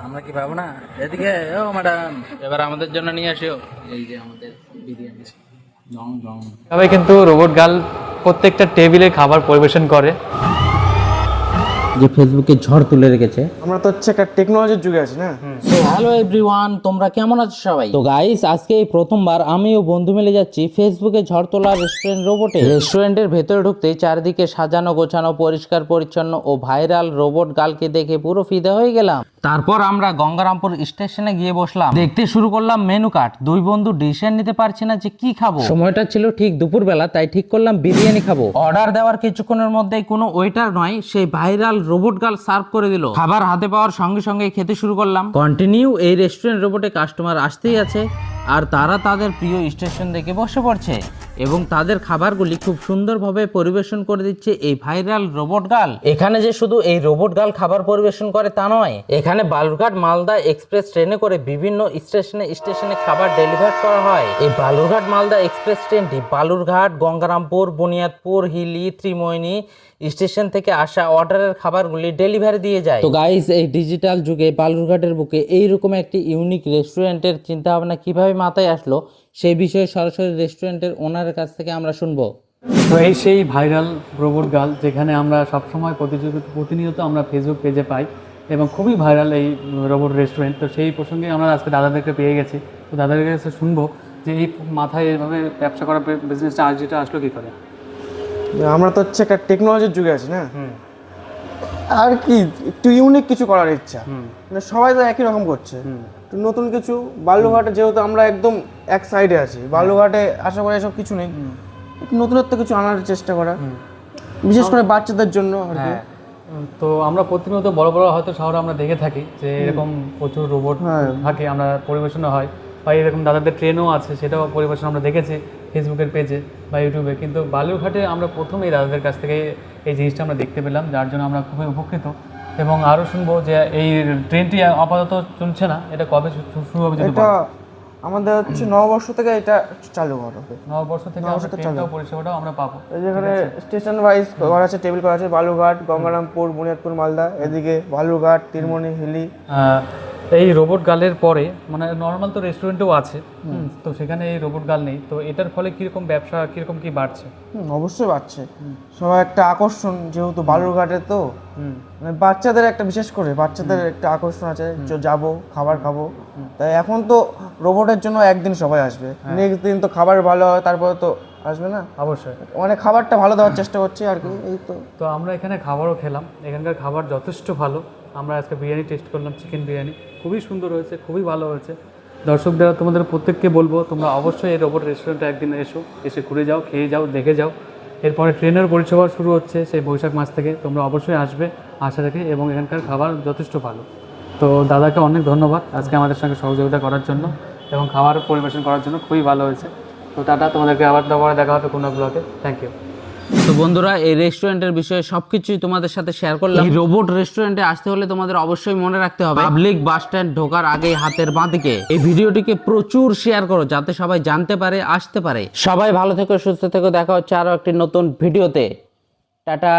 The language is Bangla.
আমরা কি পাবো না? এদিকে ও ম্যাডাম, এবার আমাদের জন্য নিয়ে আসিও এই যে আমাদের বিরিয়ানি। জং জং সবাই কিন্তু রোবট গার্ল প্রত্যেকটা টেবিলে খাবার পরিবেশন করে, যে ফেসবুকে ঝড় তুলে রেখেছে। আমরা তো হচ্ছে একটা টেকনোলজির যুগে আছি না। তো হ্যালো এভরিওয়ান, তোমরা কেমন আছো সবাই? তো গাইস, আজকে এই প্রথমবার আমি ও বন্ধু মিলে যাচ্ছি ফেসবুকে ঝড় তোলা রেস্টুরেন্ট রোবটে। রেস্টুরেন্টের ভেতরে ঢুকতেই চারিদিকে সাজানো গোছানো, পরিষ্কার পরিচ্ছন্ন ও ভাইরাল রোবট গার্লকে দেখে পুরো ফিদা হয়ে গেলাম। তারপর আমরা গঙ্গারামপুর স্টেশনে গিয়ে বসলাম, দেখতে শুরু করলাম মেনু কার্ড। দুই বন্ধু ডিসিশন নিতে পারছি না যে কি খাবো। সময়টা ছিল ঠিক দুপুরবেলা, তাই ঠিক করলাম বিরিয়ানি খাবো। অর্ডার দেওয়ার কিছুক্ষণের মধ্যেই কোনো ওয়েটার নয়, সেই ভাইরাল রোবট গার্ল সার্ভ করে দিল। খাবার হাতে পাওয়ার সঙ্গে সঙ্গে খেতে শুরু করলাম। কন্টিনিউ এই রেস্টুরেন্ট রোবটে কাস্টমার আসতেই আছে, আর তারা তাদের প্রিয় স্টেশন দেখে বসে পড়ছে এবং তাদের খাবারগুলি খুব সুন্দরভাবে পরিবেশন করে দিচ্ছে এই ভাইরাল রোবট গার্ল। এখানে যে শুধু এই রোবট গার্ল খাবার পরিবেশন করে তা নয়, এখানে বালুরঘাট মালদা এক্সপ্রেস ট্রেনে করে বিভিন্ন স্টেশনে খাবার ডেলিভার করা হয়। এই বালুরঘাট মালদা এক্সপ্রেস ট্রেনটি বালুরঘাট, গঙ্গারামপুর, বুনিয়াদপুর, হিলি, ত্রিমোহিনী স্টেশন থেকে আসা অর্ডারের খাবারগুলি ডেলিভারি দিয়ে যায়। তো গাইস, এই ডিজিটাল যুগে বালুরঘাটের বুকে এইরকম একটি ইউনিক রেস্টুরেন্টের চিন্তা ভাবনা কিভাবে মাথায় আসলো, সেই বিষয়ে সরাসরি রেস্টুরেন্টের ওনারের কাছ থেকে আমরা শুনবো। তো এই সেই ভাইরাল রোবট গার্ল যেখানে আমরা সবসময় প্রতিনিয়ত আমরা ফেসবুক পেজে পাই এবং খুবই ভাইরাল এই রোবট রেস্টুরেন্ট। তো সেই প্রসঙ্গে আমরা আজকে দাদাদেরকে পেয়ে গেছি। তো দাদাদের কাছে শুনবো যে এই মাথায় এভাবে ব্যবসা করা বিজনেসটা যেটা আসলো কী করে। আমরা তো হচ্ছে একটা টেকনোলজির যুগে আছি না, আর কি একটু ইউনিক কিছু করার ইচ্ছা। মানে সবাই তো একই রকম করছে, একটু নতুন কিছু। বালুরঘাটে যেহেতু আমরা একদম এক সাইডে আছি, বালুরঘাটে আশা করি এসব কিছু নেই, একটু নতুনত্ব কিছু আনার চেষ্টা করা, বিশেষ করে বাচ্চাদের জন্য আর কি। তো আমরা প্রতিনিয়ত বড় বড় হয়তো শহরে আমরা দেখে থাকি যে এরকম প্রচুর রোবট থাকে, আমরা পরিবেশনও হয়, বা এরকম দাদাদের ট্রেনও আছে, সেটাও পরিবেশন আমরা দেখেছি ফেসবুকের পেজে বা ইউটিউবে। কিন্তু বালুরঘাটে আমরা প্রথম এই দাদাদের কাছ থেকে এই জিনিসটা আমরা দেখতে পেলাম, যার জন্য আমরা খুবই উপকৃত। এবং আরও শুনবো যে এই ট্রেনটি আপাতত চলছে না, এটা কবে শুরু হবে? এটা আমাদের হচ্ছে নববর্ষ থেকে এটা চালু হবে। নববর্ষ থেকে ট্রেনটাও পরিষেবাটাও আমরা পাবো। যেখানে স্টেশন ওয়াইজ করা আছে, টেবিল করা আছে, বালুরঘাট, গঙ্গারামপুর, বুনিয়াদপুর, মালদা, এদিকে বালুরঘাট, তিরমণি, হিলি। এই রোবট গার্লের পরে মানে নর্মাল তো রেস্টুরেন্টও আছে, তো সেখানে এই রোবট গার্ল নেই, তো এটার ফলে কিরকম ব্যবসা কিরকম কি বাড়ছে? অবশ্যই বাড়ছে। সবাই একটা আকর্ষণ, যেহেতু বালুরঘাটে তো মানে বাচ্চাদের একটা, বিশেষ করে বাচ্চাদের একটা আকর্ষণ আছে, যাবো খাবার খাবো। তাই এখন তো রোবটের জন্য একদিন সবাই আসবে, নেক্সট দিন তো খাবার ভালো হয়, তারপরে তো আসবে না। অবশ্যই, মানে খাবারটা ভালো দেওয়ার চেষ্টা করছি আর কি। এই তো আমরা এখানে খাবারও খেলাম, এখানকার খাবার যথেষ্ট ভালো। আমরা আজকে বিরিয়ানি টেস্ট করলাম, চিকেন বিরিয়ানি, খুবই সুন্দর হয়েছে, খুবই ভালো হয়েছে। দর্শকদের তোমাদের প্রত্যেককে বলবো, তোমরা অবশ্যই এই রোবট রেস্টুরেন্টে একদিন এসে ঘুরে যাও, খেয়ে যাও, দেখে যাও। এরপরে ট্রেনের পরিষেবা শুরু হচ্ছে সেই বৈশাখ মাস থেকে, তোমরা অবশ্যই আসবে আশা রেখে, এবং এখানকার খাবার যথেষ্ট ভালো। তো দাদাকে অনেক ধন্যবাদ আজকে আমাদের সঙ্গে সহযোগিতা করার জন্য এবং খাবার পরিবেশন করার জন্য, খুবই ভালো হয়েছে। তো টাটা, তোমাদেরকে আবার দেখা হবে কোনো ব্লগে। Thank you. তো বন্ধুরা, এই রেস্টুরেন্টের বিষয়ে সবকিছুই তোমাদের সাথে শেয়ার করলাম। এই রোবট রেস্টুরেন্টে আসতে হলে তোমাদের অবশ্যই মনে রাখতে হবে, পাবলিক বাস স্ট্যান্ড ঢোকার আগেই হাতের বাঁদিকে। এই ভিডিওটিকে প্রচুর শেয়ার করো যাতে সবাই জানতে পারে, আসতে পারে। সবাই ভালো থেকো, সুস্থ থেকো, দেখা হচ্ছে আরো একটি নতুন ভিডিওতে। টাটা।